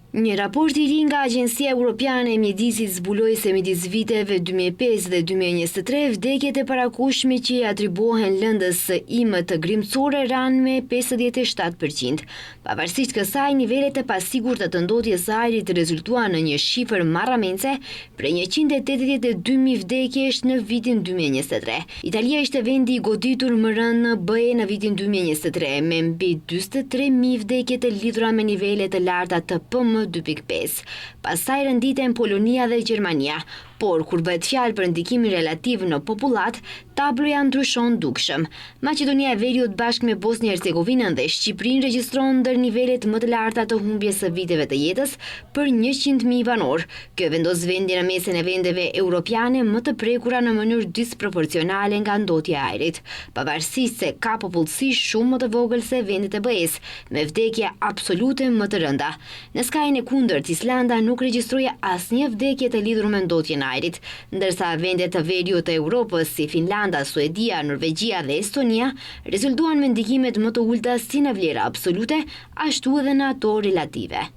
Një raport I ri nga Agjencia Europiane e Mjedisit zbuloi se midis viteve 2005 dhe 2023 vdekjet e parakushme që I atribuohen lëndës së IM të grimcore ranë me 57%. Pavarësisht kësaj, nivelet e pasigurta të ndotjes së ajrit rezultuan në një shifër marramendse prej 182.000 vdekjesh në vitin 2023. Italia ishte vendi I goditur më rënd në BE në vitin 2023 me mbi 43.000 vdekje të lidhura me nivele të larta të PM2.5. Pastaj renditen Polonia dhe Gjermania, por kur bëhet fjalë për ndikimin relativ në popullat, tabloja ndryshon dukshëm. Maqedonia e Veriut bashkë me Bosnjë-Hercegovinën dhe Shqipërinë regjistron ndër nivelet më të larta të humbjes së viteve të jetës për 100.000 banor. Kjo vendos vendin në mesin e vendeve europiane më të prekura në mënyrë disproporcionale nga ndotja e ajrit, pavarësisht se ka popullsi shumë më të vogël se vendet e BE-s, me vdekje absolute më të rënda. Në skajin e kundërt, Islanda nuk regjistroi asnjë vdekje të lidhur me ndotjen e ajrit, ndërsa vendet të veriut të Europës si Finlanda, Suedia, Norvegjia dhe Estonia rezultuan me ndikimet më të ulta si në vlera absolute, ashtu edhe në ato relative.